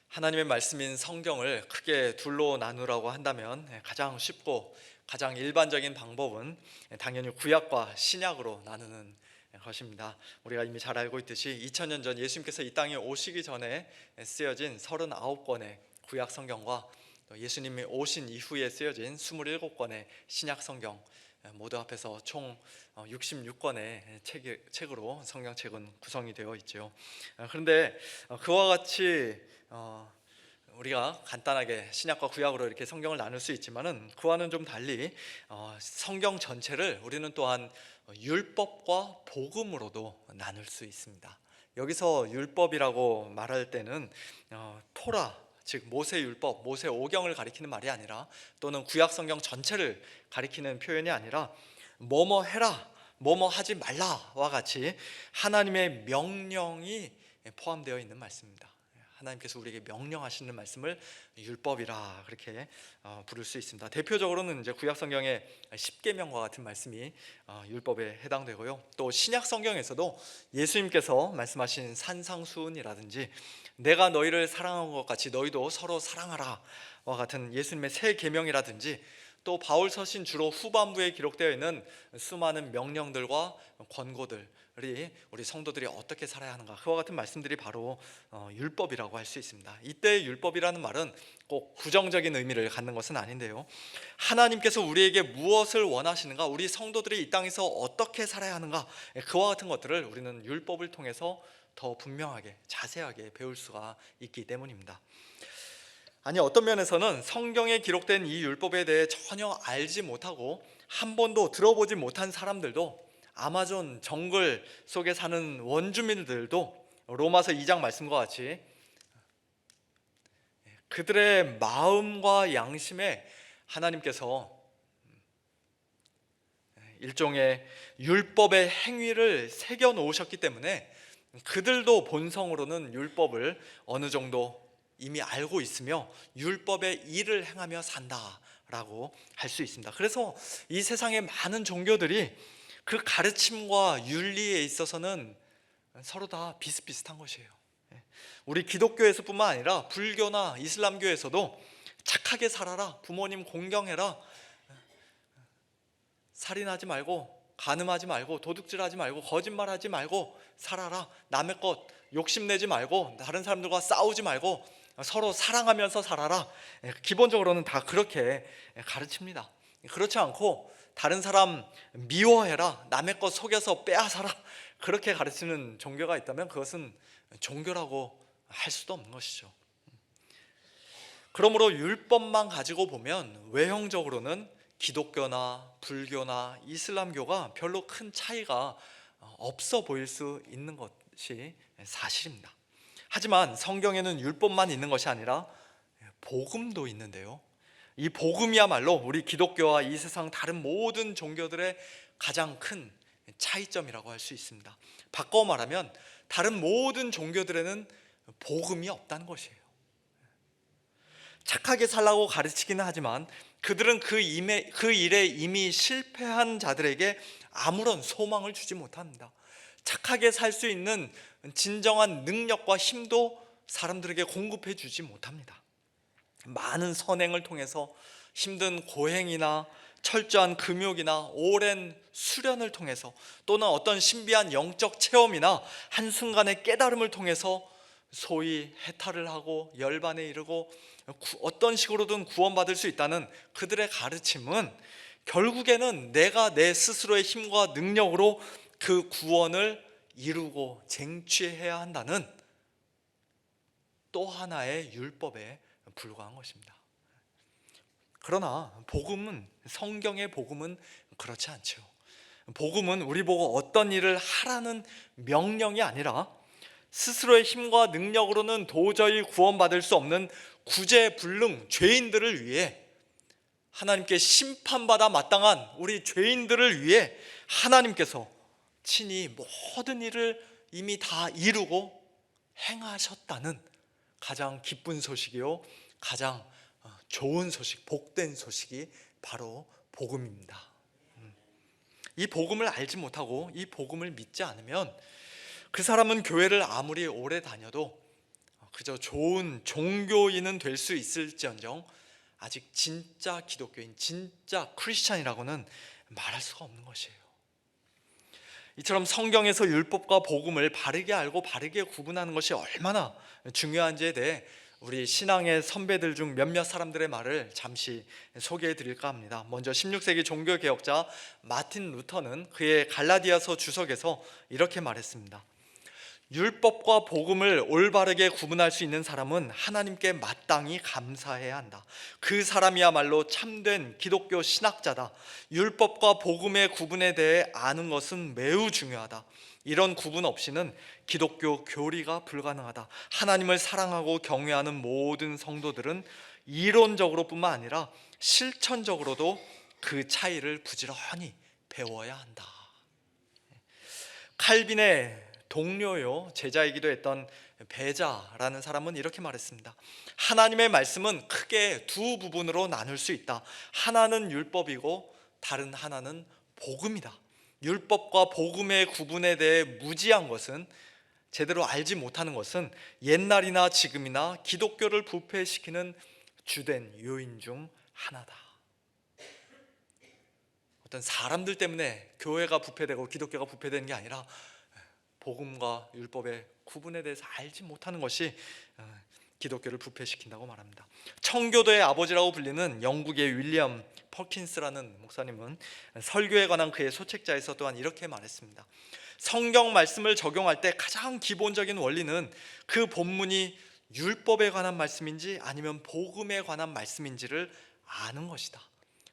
하나님의 말씀인 성경을 크게 둘로 나누라고 한다면 가장 쉽고 가장 일반적인 방법은 당연히 구약과 신약으로 나누는 것입니다. 우리가 이미 잘 알고 있듯이 2000년 전 예수님께서 이 땅에 오시기 전에 쓰여진 39권의 구약 성경과 예수님이 오신 이후에 쓰여진 27권의 신약 성경 모두 합해서 총 66권의 책으로 성경책은 구성이 되어 있죠. 그런데 그와 같이 우리가 간단하게 신약과 구약으로 이렇게 성경을 나눌 수 있지만은 그와는 좀 달리 성경 전체를 우리는 또한 율법과 복음으로도 나눌 수 있습니다. 여기서 율법이라고 말할 때는 토라, 즉 모세 율법, 모세 오경을 가리키는 말이 아니라, 또는 구약 성경 전체를 가리키는 표현이 아니라 뭐뭐 해라, 뭐뭐 하지 말라와 같이 하나님의 명령이 포함되어 있는 말씀입니다. 하나님께서 우리에게 명령하시는 말씀을 율법이라 그렇게 부를 수 있습니다. 대표적으로는 이제 구약 성경의 십계명과 같은 말씀이 율법에 해당되고요. 또 신약 성경에서도 예수님께서 말씀하신 산상수훈이라든지 내가 너희를 사랑한 것 같이 너희도 서로 사랑하라와 같은 예수님의 새 계명이라든지, 또 바울 서신 주로 후반부에 기록되어 있는 수많은 명령들과 권고들이 우리 성도들이 어떻게 살아야 하는가, 그와 같은 말씀들이 바로 율법이라고 할 수 있습니다. 이때 율법이라는 말은 꼭 부정적인 의미를 갖는 것은 아닌데요, 하나님께서 우리에게 무엇을 원하시는가, 우리 성도들이 이 땅에서 어떻게 살아야 하는가, 그와 같은 것들을 우리는 율법을 통해서 더 분명하게 자세하게 배울 수가 있기 때문입니다. 아니, 어떤 면에서는 성경에 기록된 이 율법에 대해 전혀 알지 못하고 한 번도 들어보지 못한 사람들도, 아마존 정글 속에 사는 원주민들도 로마서 2장 말씀과 같이 그들의 마음과 양심에 하나님께서 일종의 율법의 행위를 새겨 놓으셨기 때문에 그들도 본성으로는 율법을 어느 정도 이미 알고 있으며 율법의 일을 행하며 산다라고 할 수 있습니다. 그래서 이 세상의 많은 종교들이 그 가르침과 윤리에 있어서는 서로 다 비슷비슷한 것이에요. 우리 기독교에서뿐만 아니라 불교나 이슬람교에서도 착하게 살아라, 부모님 공경해라, 살인하지 말고, 간음하지 말고, 도둑질하지 말고, 거짓말하지 말고 살아라, 남의 것 욕심내지 말고, 다른 사람들과 싸우지 말고 서로 사랑하면서 살아라, 기본적으로는 다 그렇게 가르칩니다. 그렇지 않고 다른 사람 미워해라, 남의 것 속여서 빼앗아라, 그렇게 가르치는 종교가 있다면 그것은 종교라고 할 수도 없는 것이죠. 그러므로 율법만 가지고 보면 외형적으로는 기독교나 불교나 이슬람교가 별로 큰 차이가 없어 보일 수 있는 것이 사실입니다. 하지만 성경에는 율법만 있는 것이 아니라 복음도 있는데요, 이 복음이야말로 우리 기독교와 이 세상 다른 모든 종교들의 가장 큰 차이점이라고 할 수 있습니다. 바꿔 말하면 다른 모든 종교들에는 복음이 없다는 것이에요. 착하게 살라고 가르치기는 하지만 그들은 그 일에 이미 실패한 자들에게 아무런 소망을 주지 못합니다. 착하게 살 수 있는 진정한 능력과 힘도 사람들에게 공급해 주지 못합니다. 많은 선행을 통해서, 힘든 고행이나 철저한 금욕이나 오랜 수련을 통해서, 또는 어떤 신비한 영적 체험이나 한순간의 깨달음을 통해서 소위 해탈을 하고 열반에 이르고 어떤 식으로든 구원받을 수 있다는 그들의 가르침은 결국에는 내가 내 스스로의 힘과 능력으로 그 구원을 이루고 쟁취해야 한다는 또 하나의 율법에 불과한 것입니다. 그러나 복음은, 성경의 복음은 그렇지 않죠. 복음은 우리 보고 어떤 일을 하라는 명령이 아니라 스스로의 힘과 능력으로는 도저히 구원받을 수 없는 구제불능 죄인들을 위해, 하나님께 심판받아 마땅한 우리 죄인들을 위해 하나님께서 친히 모든 일을 이미 다 이루고 행하셨다는 가장 기쁜 소식이요, 가장 좋은 소식, 복된 소식이 바로 복음입니다. 이 복음을 알지 못하고 이 복음을 믿지 않으면 그 사람은 교회를 아무리 오래 다녀도 그저 그저 좋은 종교인은 될 수 있을지언정 아직 진짜 기독교인, 진짜 크리스찬이라고는 말할 수가 없는 것이에요. 이처럼 성경에서 율법과 복음을 바르게 알고 바르게 구분하는 것이 얼마나 중요한지에 대해 우리 신앙의 선배들 중 몇몇 사람들의 말을 잠시 소개해 드릴까 합니다. 먼저 16세기 종교개혁자 마틴 루터는 그의 갈라디아서 주석에서 이렇게 말했습니다. 율법과 복음을 올바르게 구분할 수 있는 사람은 하나님께 마땅히 감사해야 한다. 그 사람이야말로 참된 기독교 신학자다. 율법과 복음의 구분에 대해 아는 것은 매우 중요하다. 이런 구분 없이는 기독교 교리가 불가능하다. 하나님을 사랑하고 경외하는 모든 성도들은 이론적으로뿐만 아니라 실천적으로도 그 차이를 부지런히 배워야 한다. 칼빈의 동료요 제자이기도 했던 베자라는 사람은 이렇게 말했습니다. 하나님의 말씀은 크게 두 부분으로 나눌 수 있다. 하나는 율법이고 다른 하나는 복음이다. 율법과 복음의 구분에 대해 무지한 것은, 제대로 알지 못하는 것은 옛날이나 지금이나 기독교를 부패시키는 주된 요인 중 하나다. 어떤 사람들 때문에 교회가 부패되고 기독교가 부패되는 게 아니라 복음과 율법의 구분에 대해서 알지 못하는 것이 기독교를 부패시킨다고 말합니다. 청교도의 아버지라고 불리는 영국의 윌리엄 퍼킨스라는 목사님은 설교에 관한 그의 소책자에서 또한 이렇게 말했습니다. 성경 말씀을 적용할 때 가장 기본적인 원리는 그 본문이 율법에 관한 말씀인지 아니면 복음에 관한 말씀인지를 아는 것이다.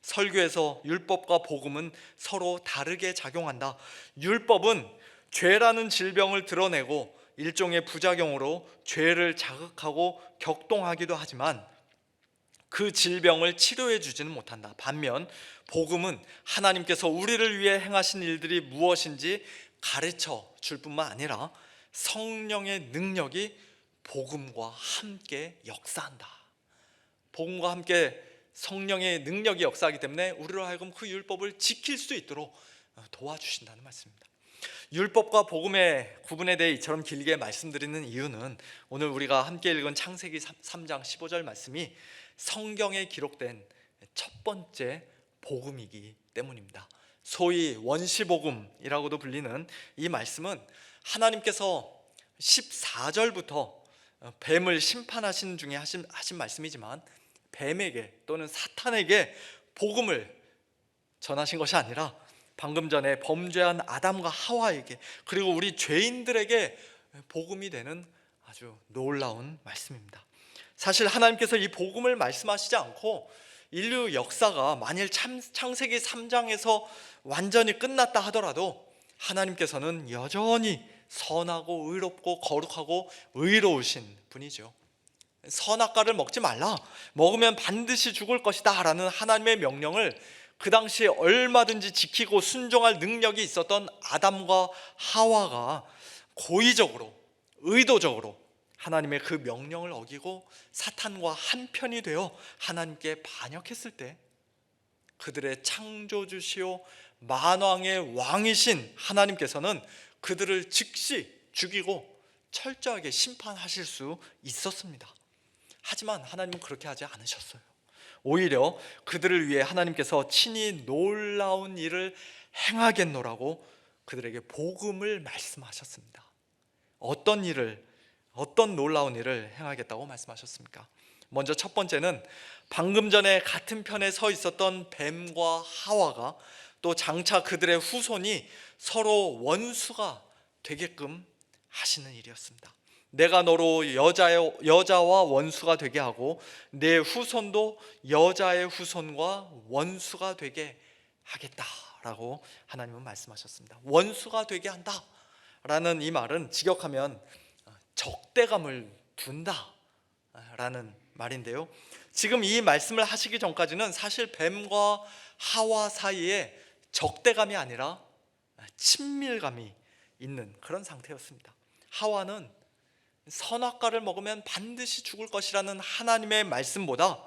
설교에서 율법과 복음은 서로 다르게 작용한다. 율법은 죄라는 질병을 드러내고 일종의 부작용으로 죄를 자극하고 격동하기도 하지만 그 질병을 치료해 주지는 못한다. 반면 복음은 하나님께서 우리를 위해 행하신 일들이 무엇인지 가르쳐 줄 뿐만 아니라 성령의 능력이 복음과 함께 역사한다. 복음과 함께 성령의 능력이 역사하기 때문에 우리로 하여금 그 율법을 지킬 수 있도록 도와주신다는 말씀입니다. 율법과 복음의 구분에 대해 이처럼 길게 말씀드리는 이유는 오늘 우리가 함께 읽은 창세기 3장 15절 말씀이 성경에 기록된 첫 번째 복음이기 때문입니다. 소위 원시복음이라고도 불리는 이 말씀은 하나님께서 14절부터 뱀을 심판하신 중에 하신 말씀이지만 뱀에게 또는 사탄에게 복음을 전하신 것이 아니라 방금 전에 범죄한 아담과 하와에게, 그리고 우리 죄인들에게 복음이 되는 아주 놀라운 말씀입니다. 사실 하나님께서 이 복음을 말씀하시지 않고 인류 역사가 만일 창세기 3장에서 완전히 끝났다 하더라도 하나님께서는 여전히 선하고 의롭고 거룩하고 의로우신 분이죠. 선악과를 먹지 말라, 먹으면 반드시 죽을 것이다 라는 하나님의 명령을 그 당시에 얼마든지 지키고 순종할 능력이 있었던 아담과 하와가 고의적으로, 의도적으로 하나님의 그 명령을 어기고 사탄과 한편이 되어 하나님께 반역했을 때 그들의 창조주시오 만왕의 왕이신 하나님께서는 그들을 즉시 죽이고 철저하게 심판하실 수 있었습니다. 하지만 하나님은 그렇게 하지 않으셨어요. 오히려 그들을 위해 하나님께서 친히 놀라운 일을 행하겠노라고 그들에게 복음을 말씀하셨습니다. 어떤 놀라운 일을 행하겠다고 말씀하셨습니까? 먼저 첫 번째는 방금 전에 같은 편에 서 있었던 뱀과 하와가 또 장차 그들의 후손이 서로 원수가 되게끔 하시는 일이었습니다. 내가 너로 여자와 원수가 되게 하고 내 후손도 여자의 후손과 원수가 되게 하겠다라고 하나님은 말씀하셨습니다. 원수가 되게 한다라는 이 말은 직역하면 적대감을 둔다라는 말인데요. 지금 이 말씀을 하시기 전까지는 사실 뱀과 하와 사이에 적대감이 아니라 친밀감이 있는 그런 상태였습니다. 하와는 선악과를 먹으면 반드시 죽을 것이라는 하나님의 말씀보다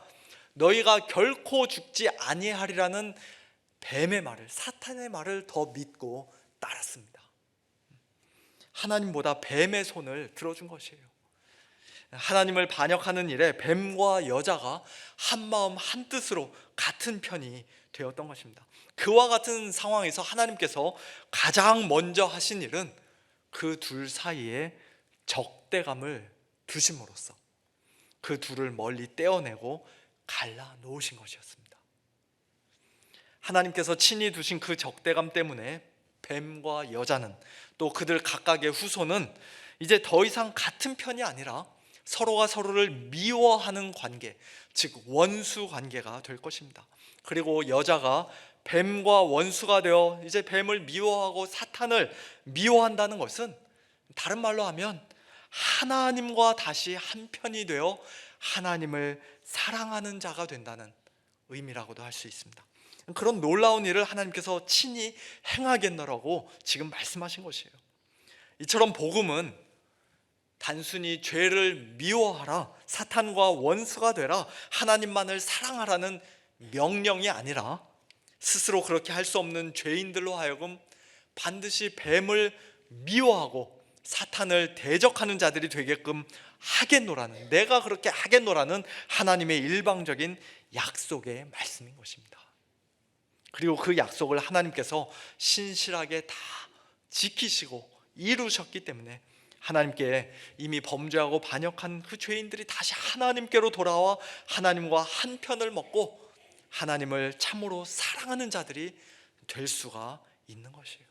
너희가 결코 죽지 아니하리라는 뱀의 말을, 사탄의 말을 더 믿고 따랐습니다. 하나님보다 뱀의 손을 들어준 것이에요. 하나님을 반역하는 일에 뱀과 여자가 한마음 한뜻으로 같은 편이 되었던 것입니다. 그와 같은 상황에서 하나님께서 가장 먼저 하신 일은 그 둘 사이에 적대감을 두심으로써 그 둘을 멀리 떼어내고 갈라 놓으신 것이었습니다. 하나님께서 친히 두신 그 적대감 때문에 뱀과 여자는, 또 그들 각각의 후손은 이제 더 이상 같은 편이 아니라 서로가 서로를 미워하는 관계, 즉 원수 관계가 될 것입니다. 그리고 여자가 뱀과 원수가 되어 이제 뱀을 미워하고 사탄을 미워한다는 것은 다른 말로 하면 하나님과 다시 한편이 되어 하나님을 사랑하는 자가 된다는 의미라고도 할 수 있습니다. 그런 놀라운 일을 하나님께서 친히 행하겠노라고 지금 말씀하신 것이에요. 이처럼 복음은 단순히 죄를 미워하라, 사탄과 원수가 되라, 하나님만을 사랑하라는 명령이 아니라 스스로 그렇게 할 수 없는 죄인들로 하여금 반드시 뱀을 미워하고 사탄을 대적하는 자들이 되게끔 하겠노라는, 내가 그렇게 하겠노라는 하나님의 일방적인 약속의 말씀인 것입니다. 그리고 그 약속을 하나님께서 신실하게 다 지키시고 이루셨기 때문에 하나님께 이미 범죄하고 반역한 그 죄인들이 다시 하나님께로 돌아와 하나님과 한 편을 먹고 하나님을 참으로 사랑하는 자들이 될 수가 있는 것이에요.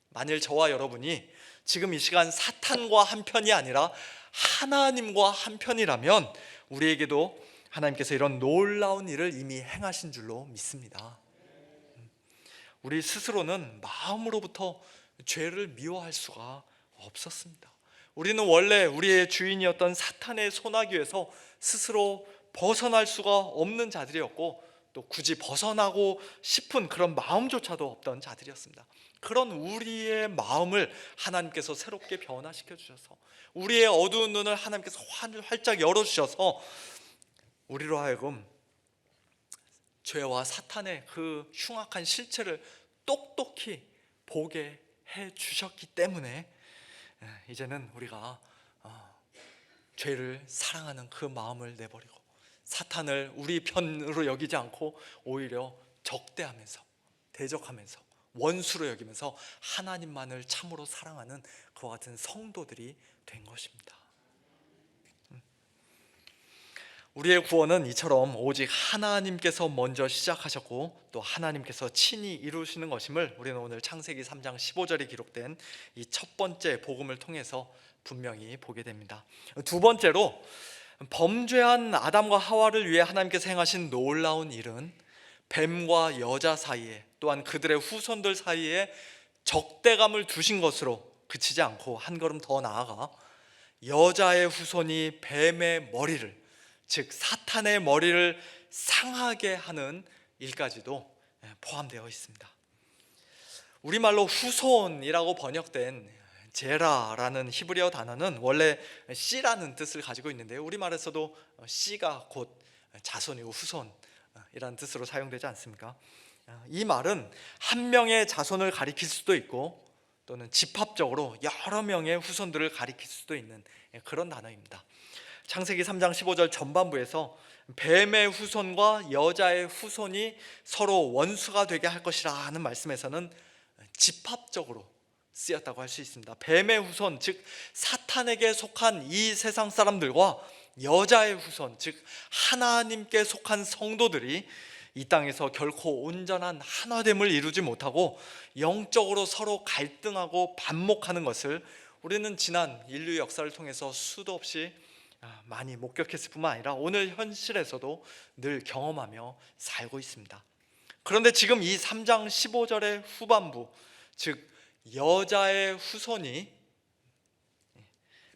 만일 저와 여러분이 지금 이 시간 사탄과 한 편이 아니라 하나님과 한 편이라면 우리에게도 하나님께서 이런 놀라운 일을 이미 행하신 줄로 믿습니다. 우리 스스로는 마음으로부터 죄를 미워할 수가 없었습니다. 우리는 원래 우리의 주인이었던 사탄의 손아귀에서 스스로 벗어날 수가 없는 자들이었고, 또 굳이 벗어나고 싶은 그런 마음조차도 없던 자들이었습니다. 그런 우리의 마음을 하나님께서 새롭게 변화시켜 주셔서, 우리의 어두운 눈을 하나님께서 활짝 열어주셔서 우리로 하여금 죄와 사탄의 그 흉악한 실체를 똑똑히 보게 해 주셨기 때문에 이제는 우리가 죄를 사랑하는 그 마음을 내버리고 사탄을 우리 편으로 여기지 않고 오히려 적대하면서 대적하면서 원수로 여기면서 하나님만을 참으로 사랑하는 그와 같은 성도들이 된 것입니다. 우리의 구원은 이처럼 오직 하나님께서 먼저 시작하셨고 또 하나님께서 친히 이루시는 것임을 우리는 오늘 창세기 3장 15절에 기록된 이 첫 번째 복음을 통해서 분명히 보게 됩니다. 두 번째로, 범죄한 아담과 하와를 위해 하나님께서 행하신 놀라운 일은 뱀과 여자 사이에, 또한 그들의 후손들 사이에 적대감을 두신 것으로 그치지 않고 한 걸음 더 나아가 여자의 후손이 뱀의 머리를, 즉 사탄의 머리를 상하게 하는 일까지도 포함되어 있습니다. 우리말로 후손이라고 번역된 제라라는 히브리어 단어는 원래 씨라는 뜻을 가지고 있는데요, 우리말에서도 씨가 곧 자손이고 후손이라는 뜻으로 사용되지 않습니까? 이 말은 한 명의 자손을 가리킬 수도 있고 또는 집합적으로 여러 명의 후손들을 가리킬 수도 있는 그런 단어입니다. 창세기 3장 15절 전반부에서 뱀의 후손과 여자의 후손이 서로 원수가 되게 할 것이라 하는 말씀에서는 집합적으로 쓰였다고 할 수 있습니다. 뱀의 후손, 즉 사탄에게 속한 이 세상 사람들과 여자의 후손, 즉 하나님께 속한 성도들이 이 땅에서 결코 온전한 하나됨을 이루지 못하고 영적으로 서로 갈등하고 반목하는 것을 우리는 지난 인류 역사를 통해서 수도 없이 많이 목격했을 뿐만 아니라 오늘 현실에서도 늘 경험하며 살고 있습니다. 그런데 지금 이 3장 15절의 후반부, 즉 여자의 후손이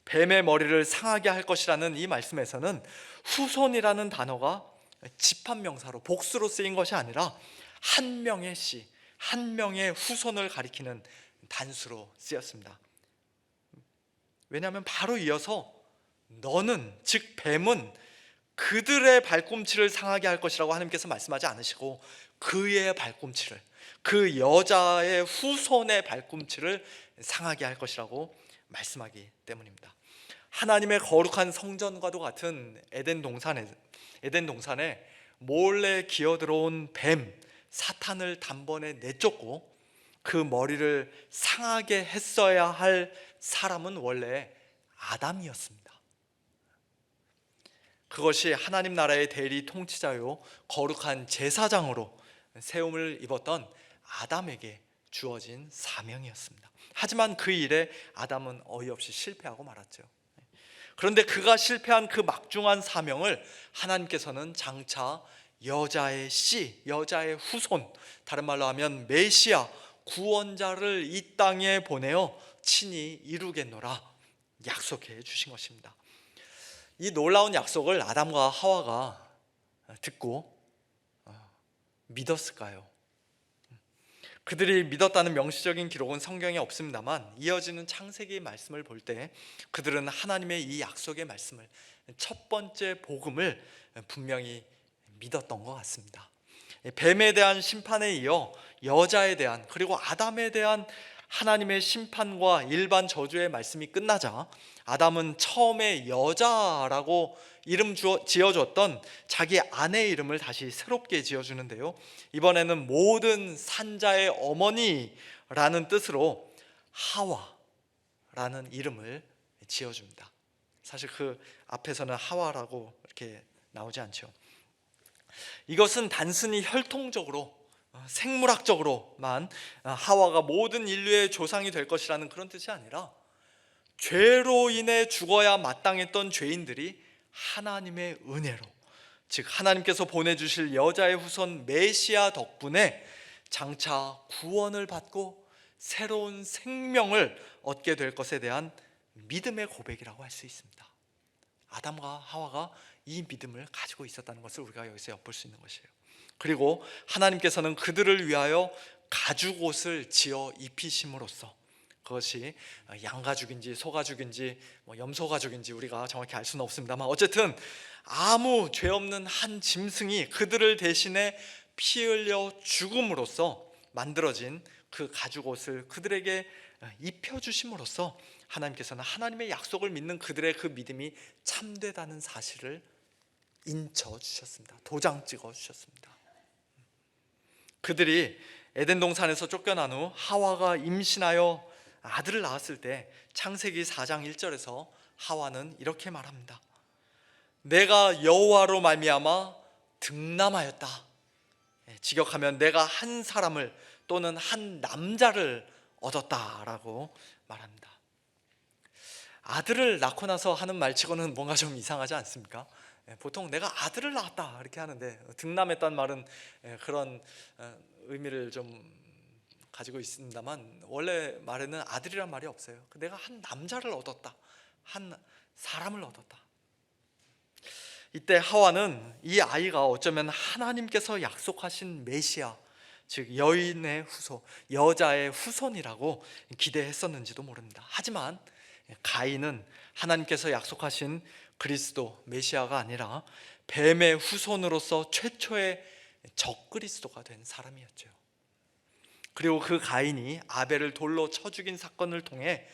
뱀의 머리를 상하게 할 것이라는 이 말씀에서는 후손이라는 단어가 집합명사로 복수로 쓰인 것이 아니라 한 명의 씨, 한 명의 후손을 가리키는 단수로 쓰였습니다. 왜냐하면 바로 이어서 너는, 즉 뱀은 그들의 발꿈치를 상하게 할 것이라고 하나님께서 말씀하지 않으시고 그의 발꿈치를, 그 여자의 후손의 발꿈치를 상하게 할 것이라고 말씀하기 때문입니다. 하나님의 거룩한 성전과도 같은 에덴 동산에 몰래 기어들어온 뱀 사탄을 단번에 내쫓고 그 머리를 상하게 했어야 할 사람은 원래 아담이었습니다. 그것이 하나님 나라의 대리 통치자요 거룩한 제사장으로 세움을 입었던 아담에게 주어진 사명이었습니다. 하지만 그 일에 아담은 어이없이 실패하고 말았죠. 그런데 그가 실패한 그 막중한 사명을 하나님께서는 장차 여자의 씨, 여자의 후손, 다른 말로 하면 메시아, 구원자를 이 땅에 보내어 친히 이루겠노라 약속해 주신 것입니다. 이 놀라운 약속을 아담과 하와가 듣고 믿었을까요? 그들이 믿었다는 명시적인 기록은 성경에 없습니다만 이어지는 창세기의 말씀을 볼 때 그들은 하나님의 이 약속의 말씀을, 첫 번째 복음을 분명히 믿었던 것 같습니다. 뱀에 대한 심판에 이어 여자에 대한, 그리고 아담에 대한 하나님의 심판과 일반 저주의 말씀이 끝나자 아담은 처음에 여자라고 이름 지어줬던 자기 아내의 이름을 다시 새롭게 지어주는데요, 이번에는 모든 산자의 어머니라는 뜻으로 하와라는 이름을 지어줍니다. 사실 그 앞에서는 하와라고 이렇게 나오지 않죠. 이것은 단순히 혈통적으로 생물학적으로만 하와가 모든 인류의 조상이 될 것이라는 그런 뜻이 아니라 죄로 인해 죽어야 마땅했던 죄인들이 하나님의 은혜로, 즉 하나님께서 보내주실 여자의 후손 메시아 덕분에 장차 구원을 받고 새로운 생명을 얻게 될 것에 대한 믿음의 고백이라고 할 수 있습니다. 아담과 하와가 이 믿음을 가지고 있었다는 것을 우리가 여기서 엿볼 수 있는 것이에요. 그리고 하나님께서는 그들을 위하여 가죽옷을 지어 입히심으로써, 그것이 양가죽인지 소가죽인지 염소가죽인지 우리가 정확히 알 수는 없습니다만 어쨌든 아무 죄 없는 한 짐승이 그들을 대신해 피 흘려 죽음으로써 만들어진 그 가죽옷을 그들에게 입혀주심으로써 하나님께서는 하나님의 약속을 믿는 그들의 그 믿음이 참되다는 사실을 인쳐 주셨습니다. 도장 찍어 주셨습니다. 그들이 에덴 동산에서 쫓겨난 후 하와가 임신하여 아들을 낳았을 때 창세기 4장 1절에서 하와는 이렇게 말합니다. 내가 여호와로 말미암아 득남하였다. 직역하면 내가 한 사람을 또는 한 남자를 얻었다라고 말합니다. 아들을 낳고 나서 하는 말치고는 뭔가 좀 이상하지 않습니까? 보통 내가 아들을 낳았다 이렇게 하는데 득남했다는 말은 그런 의미를 좀 가지고 있습니다만 원래 말에는 아들이란 말이 없어요. 내가 한 남자를 얻었다, 한 사람을 얻었다. 이때 하와는 이 아이가 어쩌면 하나님께서 약속하신 메시아, 즉 여인의 후손, 여자의 후손이라고 기대했었는지도 모릅니다. 하지만 가인은 하나님께서 약속하신 그리스도 메시아가 아니라 뱀의 후손으로서 최초의 적그리스도가 된 사람이었죠. 그리고 그 가인이 아벨을 돌로 쳐 죽인 사건을 통해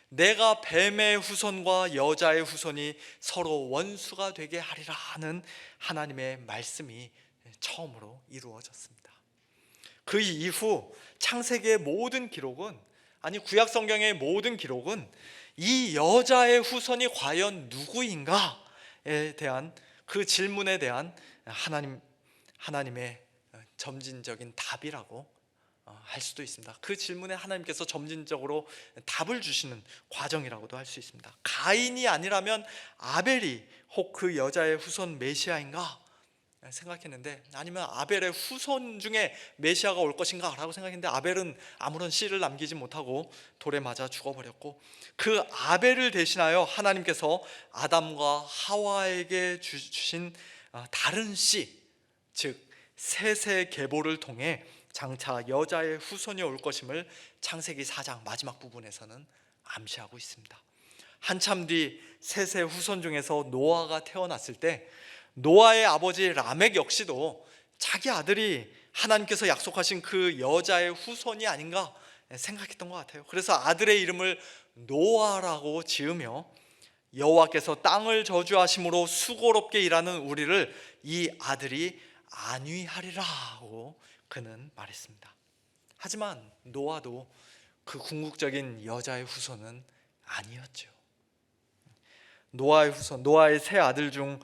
내가 뱀의 후손과 여자의 후손이 서로 원수가 되게 하리라 하는 하나님의 말씀이 처음으로 이루어졌습니다. 그 이후 창세기의 모든 기록은, 아니 구약 성경의 모든 기록은 이 여자의 후손이 과연 누구인가에 대한 그 질문에 대한 하나님의 점진적인 답이라고 할 수도 있습니다. 그 질문에 하나님께서 점진적으로 답을 주시는 과정이라고도 할 수 있습니다. 가인이 아니라면 아벨이 혹 그 여자의 후손 메시아인가 생각했는데, 아니면 아벨의 후손 중에 메시아가 올 것인가 라고 생각했는데 아벨은 아무런 씨를 남기지 못하고 돌에 맞아 죽어버렸고, 그 아벨을 대신하여 하나님께서 아담과 하와에게 주신 다른 씨, 즉 셋의 계보를 통해 장차 여자의 후손이 올 것임을 창세기 4장 마지막 부분에서는 암시하고 있습니다. 한참 뒤 셋의 후손 중에서 노아가 태어났을 때 노아의 아버지 라멕 역시도 자기 아들이 하나님께서 약속하신 그 여자의 후손이 아닌가 생각했던 것 같아요. 그래서 아들의 이름을 노아라고 지으며 여호와께서 땅을 저주하심으로 수고롭게 일하는 우리를 이 아들이 안위하리라고 그는 말했습니다. 하지만 노아도 그 궁극적인 여자의 후손은 아니었죠. 노아의 후손, 노아의 세 아들 중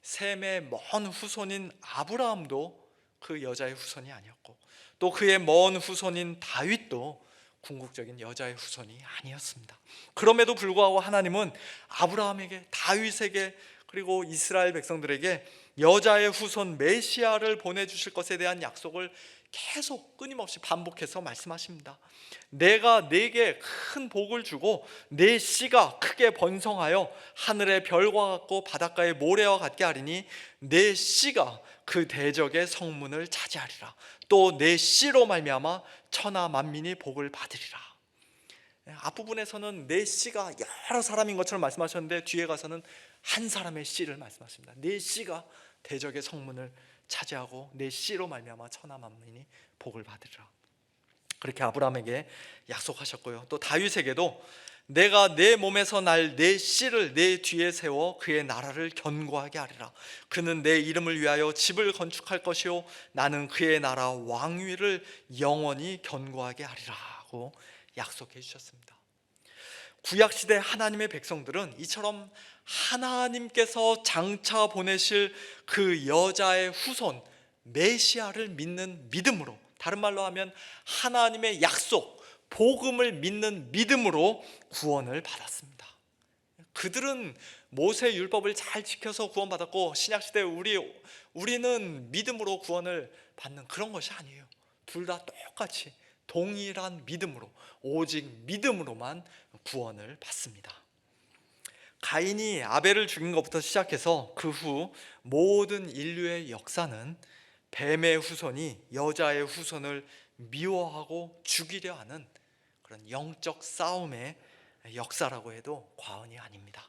셈의 먼 후손인 아브라함도 그 여자의 후손이 아니었고, 또 그의 먼 후손인 다윗도 궁극적인 여자의 후손이 아니었습니다. 그럼에도 불구하고 하나님은 아브라함에게, 다윗에게, 그리고 이스라엘 백성들에게 여자의 후손 메시아를 보내주실 것에 대한 약속을 계속 끊임없이 반복해서 말씀하십니다. 내가 네게 큰 복을 주고 네 씨가 크게 번성하여 하늘의 별과 같고 바닷가의 모래와 같게 하리니 네 씨가 그 대적의 성문을 차지하리라. 또 내 씨로 말미암아 천하 만민이 복을 받으리라. 앞부분에서는 내 씨가 여러 사람인 것처럼 말씀하셨는데 뒤에 가서는 한 사람의 씨를 말씀하십니다. 내 씨가 대적의 성문을 차지하고 내 씨로 말미암아 천하 만민이 복을 받으리라. 그렇게 아브라함에게 약속하셨고요. 또 다윗에게도 내가 내 몸에서 날 내 씨를 내 뒤에 세워 그의 나라를 견고하게 하리라. 그는 내 이름을 위하여 집을 건축할 것이요 나는 그의 나라 왕위를 영원히 견고하게 하리라고 약속해 주셨습니다. 구약시대 하나님의 백성들은 이처럼 하나님께서 장차 보내실 그 여자의 후손 메시아를 믿는 믿음으로, 다른 말로 하면 하나님의 약속, 복음을 믿는 믿음으로 구원을 받았습니다. 그들은 모세 율법을 잘 지켜서 구원받았고, 신약시대 우리는 믿음으로 구원을 받는 그런 것이 아니에요. 둘 다 똑같이 동일한 믿음으로, 오직 믿음으로만 구원을 받습니다. 가인이 아벨을 죽인 것부터 시작해서 그 후 모든 인류의 역사는 뱀의 후손이 여자의 후손을 미워하고 죽이려 하는 그런 영적 싸움의 역사라고 해도 과언이 아닙니다.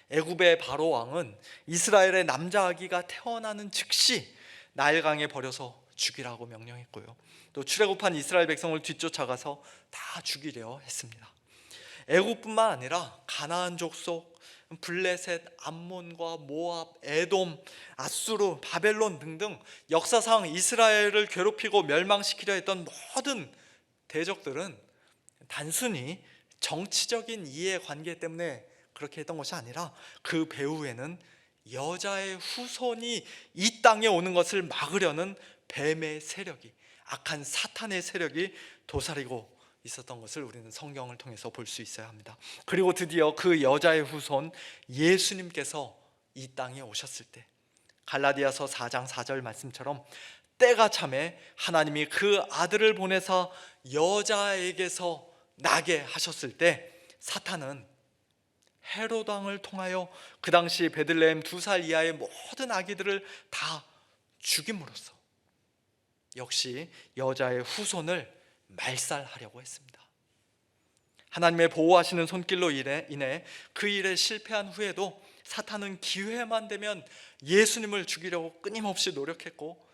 애굽의 바로 왕은 이스라엘의 남자 아기가 태어나는 즉시 나일강에 버려서 죽이라고 명령했고요. 또 출애굽한 이스라엘 백성을 뒤쫓아가서 다 죽이려 했습니다. 애굽뿐만 아니라 가나안 족속, 블레셋, 암몬과 모압, 에돔, 아수르, 바벨론 등등 역사상 이스라엘을 괴롭히고 멸망시키려 했던 모든 대적들은 단순히 정치적인 이해관계 때문에 그렇게 했던 것이 아니라 그 배후에는 여자의 후손이 이 땅에 오는 것을 막으려는 뱀의 세력이, 악한 사탄의 세력이 도사리고 있었던 것을 우리는 성경을 통해서 볼 수 있어야 합니다. 그리고 드디어 그 여자의 후손 예수님께서 이 땅에 오셨을 때, 갈라디아서 4장 4절 말씀처럼 때가 참에 하나님이 그 아들을 보내사 여자에게서 나게 하셨을 때, 사탄은 헤롯 왕을 통하여 그 당시 베들레헴 2살 이하의 모든 아기들을 다 죽임으로써 역시 여자의 후손을 말살하려고 했습니다. 하나님의 보호하시는 손길로 인해 그 일에 실패한 후에도 사탄은 기회만 되면 예수님을 죽이려고 끊임없이 노력했고,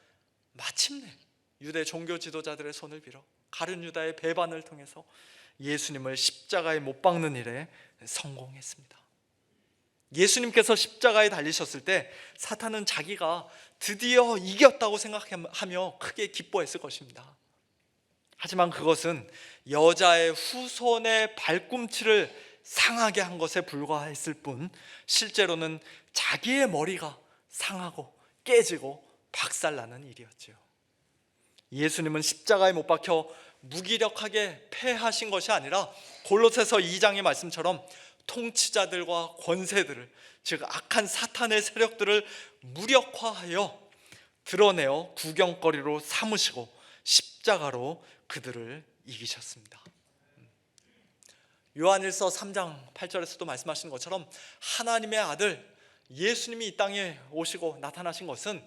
마침내 유대 종교 지도자들의 손을 빌어 가룟 유다의 배반을 통해서 예수님을 십자가에 못 박는 일에 성공했습니다. 예수님께서 십자가에 달리셨을 때 사탄은 자기가 드디어 이겼다고 생각하며 크게 기뻐했을 것입니다. 하지만 그것은 여자의 후손의 발꿈치를 상하게 한 것에 불과했을 뿐, 실제로는 자기의 머리가 상하고 깨지고 박살나는 일이었죠. 예수님은 십자가에 못 박혀 무기력하게 패하신 것이 아니라 골로새서 2장의 말씀처럼 통치자들과 권세들을, 즉 악한 사탄의 세력들을 무력화하여 드러내어 구경거리로 삼으시고 십자가로 그들을 이기셨습니다. 요한일서 3장 8절에서도 말씀하신 것처럼 하나님의 아들 예수님이 이 땅에 오시고 나타나신 것은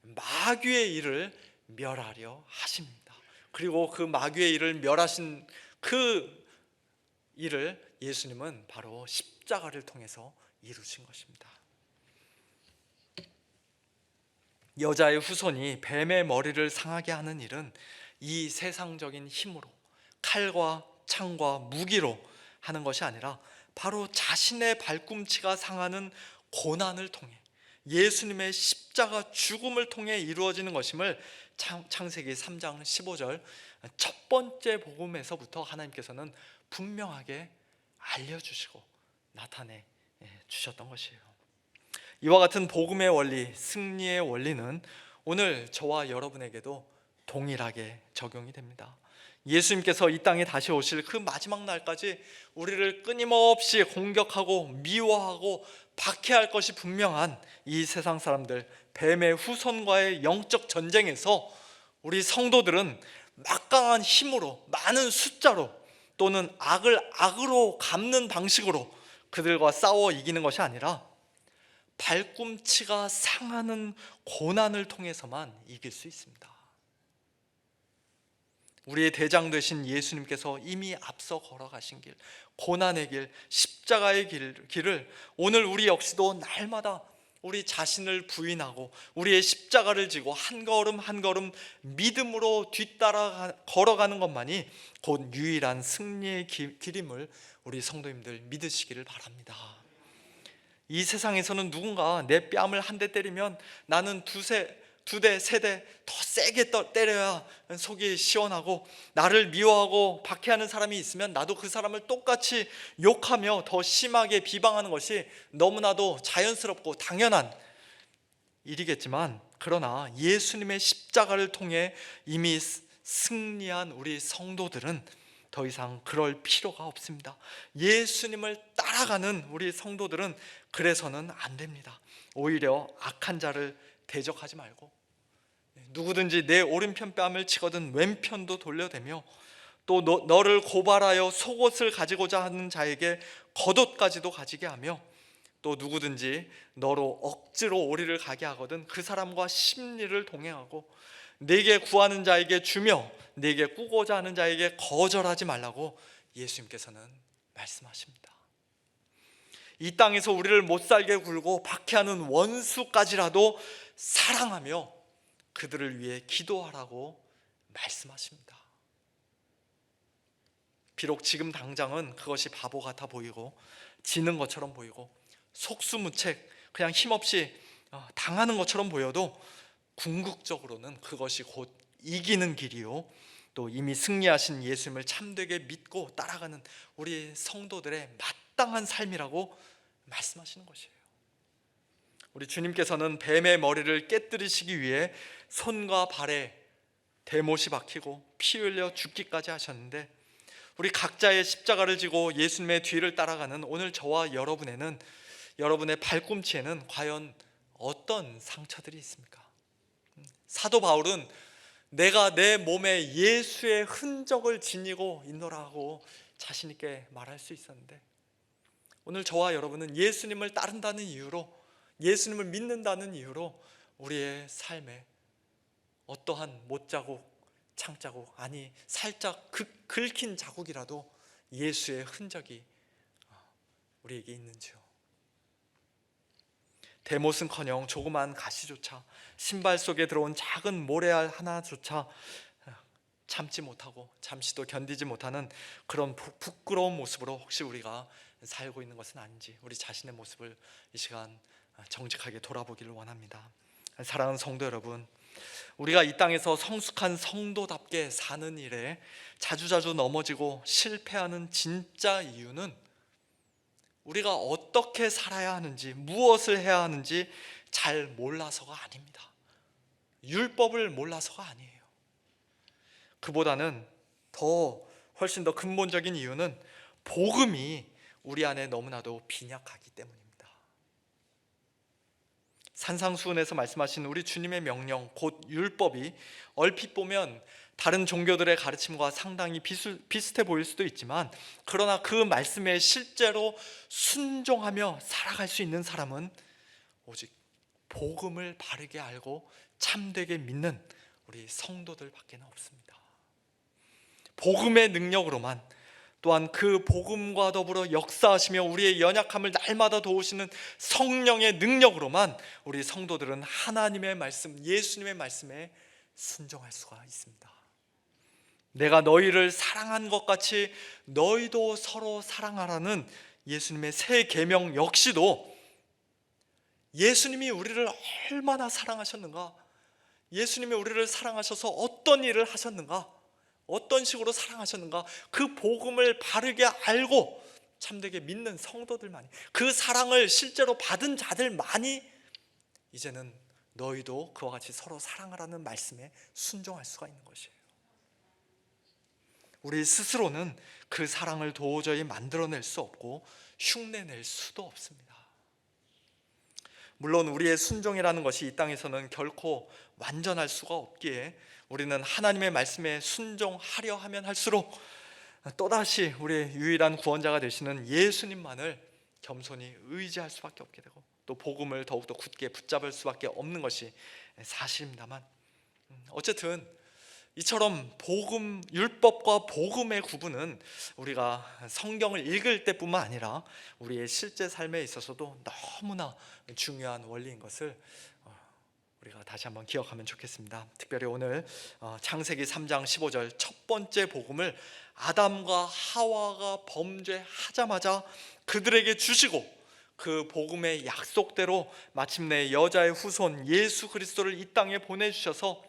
마귀의 일을 멸하려 하십니다. 그리고 그 마귀의 일을 멸하신 그 일을 예수님은 바로 십자가를 통해서 이루신 것입니다. 여자의 후손이 뱀의 머리를 상하게 하는 일은 이 세상적인 힘으로, 칼과 창과 무기로 하는 것이 아니라 바로 자신의 발꿈치가 상하는 고난을 통해, 예수님의 십자가 죽음을 통해 이루어지는 것임을 창세기 3장 15절 첫 번째 복음에서부터 하나님께서는 분명하게 알려주시고 나타내 주셨던 것이에요. 이와 같은 복음의 원리, 승리의 원리는 오늘 저와 여러분에게도 동일하게 적용이 됩니다. 예수님께서 이 땅에 다시 오실 그 마지막 날까지 우리를 끊임없이 공격하고 미워하고 박해할 것이 분명한 이 세상 사람들, 뱀의 후손과의 영적 전쟁에서 우리 성도들은 막강한 힘으로, 많은 숫자로, 또는 악을 악으로 갚는 방식으로 그들과 싸워 이기는 것이 아니라 발꿈치가 상하는 고난을 통해서만 이길 수 있습니다. 우리의 대장 되신 예수님께서 이미 앞서 걸어가신 길, 고난의 길, 십자가의 길을 오늘 우리 역시도 날마다 우리 자신을 부인하고 우리의 십자가를 지고 한 걸음 한 걸음 믿음으로 뒤따라 걸어가는 것만이 곧 유일한 승리의 길임을 우리 성도님들 믿으시기를 바랍니다. 이 세상에서는 누군가 내 뺨을 한 대 때리면 나는 두 대, 세 대 더 세게 때려야 속이 시원하고, 나를 미워하고 박해하는 사람이 있으면 나도 그 사람을 똑같이 욕하며 더 심하게 비방하는 것이 너무나도 자연스럽고 당연한 일이겠지만, 그러나 예수님의 십자가를 통해 이미 승리한 우리 성도들은 더 이상 그럴 필요가 없습니다. 예수님을 따라가는 우리 성도들은 그래서는 안 됩니다. 오히려 악한 자를 대적하지 말고 누구든지 내 오른편 뺨을 치거든 왼편도 돌려대며, 또 너를 고발하여 속옷을 가지고자 하는 자에게 겉옷까지도 가지게 하며, 또 누구든지 너로 억지로 오리를 가게 하거든 그 사람과 심리를 동행하고, 내게 구하는 자에게 주며 내게 꾸고자 하는 자에게 거절하지 말라고 예수님께서는 말씀하십니다. 이 땅에서 우리를 못살게 굴고 박해하는 원수까지라도 사랑하며 그들을 위해 기도하라고 말씀하십니다. 비록 지금 당장은 그것이 바보 같아 보이고 지는 것처럼 보이고 속수무책 그냥 힘없이 당하는 것처럼 보여도 궁극적으로는 그것이 곧 이기는 길이요, 또 이미 승리하신 예수님을 참되게 믿고 따라가는 우리 성도들의 마땅한 삶이라고 말씀하시는 것이에요. 우리 주님께서는 뱀의 머리를 깨뜨리시기 위해 손과 발에 대못이 박히고 피 흘려 죽기까지 하셨는데, 우리 각자의 십자가를 지고 예수님의 뒤를 따라가는 오늘 저와 여러분에는, 여러분의 발꿈치에는 과연 어떤 상처들이 있습니까? 사도 바울은 내가 내 몸에 예수의 흔적을 지니고 있노라고 자신 있게 말할 수 있었는데, 오늘 저와 여러분은 예수님을 따른다는 이유로, 예수님을 믿는다는 이유로 우리의 삶에 어떠한 못자국, 창자국, 아니 살짝 긁힌 자국이라도 예수의 흔적이 우리에게 있는지요? 대못은커녕 조그만 가시조차, 신발 속에 들어온 작은 모래알 하나조차 참지 못하고 잠시도 견디지 못하는 그런 부끄러운 모습으로 혹시 우리가 살고 있는 것은 아닌지, 우리 자신의 모습을 이 시간 정직하게 돌아보기를 원합니다. 사랑하는 성도 여러분, 우리가 이 땅에서 성숙한 성도답게 사는 일에 자주자주 넘어지고 실패하는 진짜 이유는 우리가 어떻게 살아야 하는지, 무엇을 해야 하는지 잘 몰라서가 아닙니다. 율법을 몰라서가 아니에요. 그보다는 훨씬 더 근본적인 이유는 복음이 우리 안에 너무나도 빈약하기 때문입니다. 산상수훈에서 말씀하신 우리 주님의 명령, 곧 율법이 얼핏 보면 다른 종교들의 가르침과 상당히 비슷해 보일 수도 있지만, 그러나 그 말씀에 실제로 순종하며 살아갈 수 있는 사람은 오직 복음을 바르게 알고 참되게 믿는 우리 성도들밖에 없습니다. 복음의 능력으로만, 또한 그 복음과 더불어 역사하시며 우리의 연약함을 날마다 도우시는 성령의 능력으로만 우리 성도들은 하나님의 말씀, 예수님의 말씀에 순종할 수가 있습니다. 내가 너희를 사랑한 것 같이 너희도 서로 사랑하라는 예수님의 새 계명 역시도 예수님이 우리를 얼마나 사랑하셨는가, 예수님이 우리를 사랑하셔서 어떤 일을 하셨는가, 어떤 식으로 사랑하셨는가, 그 복음을 바르게 알고 참되게 믿는 성도들만이, 그 사랑을 실제로 받은 자들만이 이제는 너희도 그와 같이 서로 사랑하라는 말씀에 순종할 수가 있는 것이에요. 우리 스스로는 그 사랑을 도저히 만들어낼 수 없고 흉내낼 수도 없습니다. 물론 우리의 순종이라는 것이 이 땅에서는 결코 완전할 수가 없기에 우리는 하나님의 말씀에 순종하려 하면 할수록 또다시 우리의 유일한 구원자가 되시는 예수님만을 겸손히 의지할 수밖에 없게 되고, 또 복음을 더욱더 굳게 붙잡을 수밖에 없는 것이 사실입니다만, 어쨌든 이처럼 복음, 율법과 복음의 구분은 우리가 성경을 읽을 때뿐만 아니라 우리의 실제 삶에 있어서도 너무나 중요한 원리인 것을 우리가 다시 한번 기억하면 좋겠습니다. 특별히 오늘 창세기 3장 15절 첫 번째 복음을 아담과 하와가 범죄하자마자 그들에게 주시고, 그 복음의 약속대로 마침내 여자의 후손 예수 그리스도를 이 땅에 보내주셔서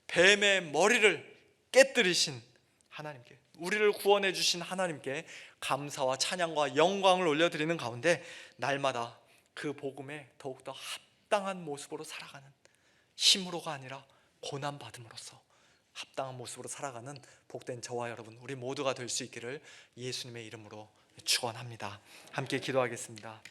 뱀의 머리를 깨뜨리신 하나님께, 우리를 구원해 주신 하나님께 감사와 찬양과 영광을 올려드리는 가운데, 날마다 그 복음에 더욱더 합당한 모습으로 살아가는, 힘으로가 아니라 고난받음으로써 합당한 모습으로 살아가는 복된 저와 여러분, 우리 모두가 될 수 있기를 예수님의 이름으로 축원합니다. 함께 기도하겠습니다.